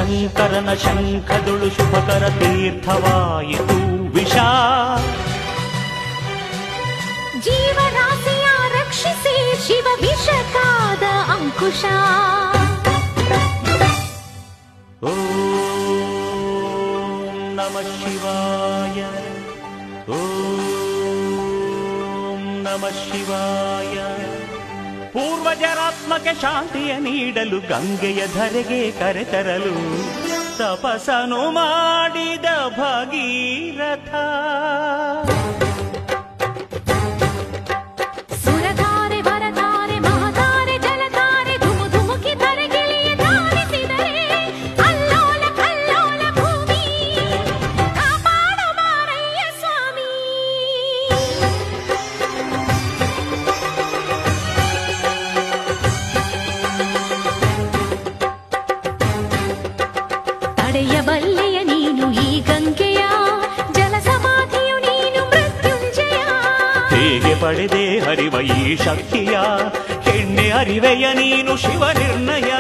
ಶಂಕರನ ಶಂಖದೊಳು ಶುಭಕರ ತೀರ್ಥವಾಯಿತು ವಿಷ. ಜೀವರಾಶಿಯ ರಕ್ಷಿಸಿ ಶಿವ ವಿಷಕಾದ ಅಂಕುಶ. ಓಂ ನಮಃ ಶಿವಾಯ. ಓಂ ನಮಃ ಶಿವಾಯ. ಪೂರ್ವಜರಾತ್ಮಕ್ಕೆ ಶಾಂತಿಯ ನೀಡಲು ಗಂಗೆಯ ಧರೆಗೆ ಕರೆತರಲು ತಪಸ್ಸನು ಮಾಡಿದ ಭಗೀರಥ. ಸುರಧಾರೆ ವರಧಾರೆ ಮಹಧಾರೆ ಜಲಧಾರೆ ಧುಮು ಧುಮುಕಿ ಧರೆಗಿಳಿಯ ಧಾರಿಸಿದರೆ ಅಲ್ಲೋಲ ಕಲ್ಲೋಲ ಭೂಮಿ ಕಾಪಾಡು ಮಾರಯ್ಯ ಸ್ವಾಮಿ. ತಡೆಯಬಲ್ಲೆಯ ನೀನು ಈ ಗಂಗೆಯ ಜಲ ಸಮಾಧಿಯು ನೀನು ಮೃತ್ಯುಂಜಯ. ಹೇಗೆ ಪಡೆದೆ ಹರಿವ ಈ ಶಕ್ತಿಯ, ಎಣ್ಣೆ ಅರಿವೆಯ ನೀನು ಶಿವ ನಿರ್ಣಯ.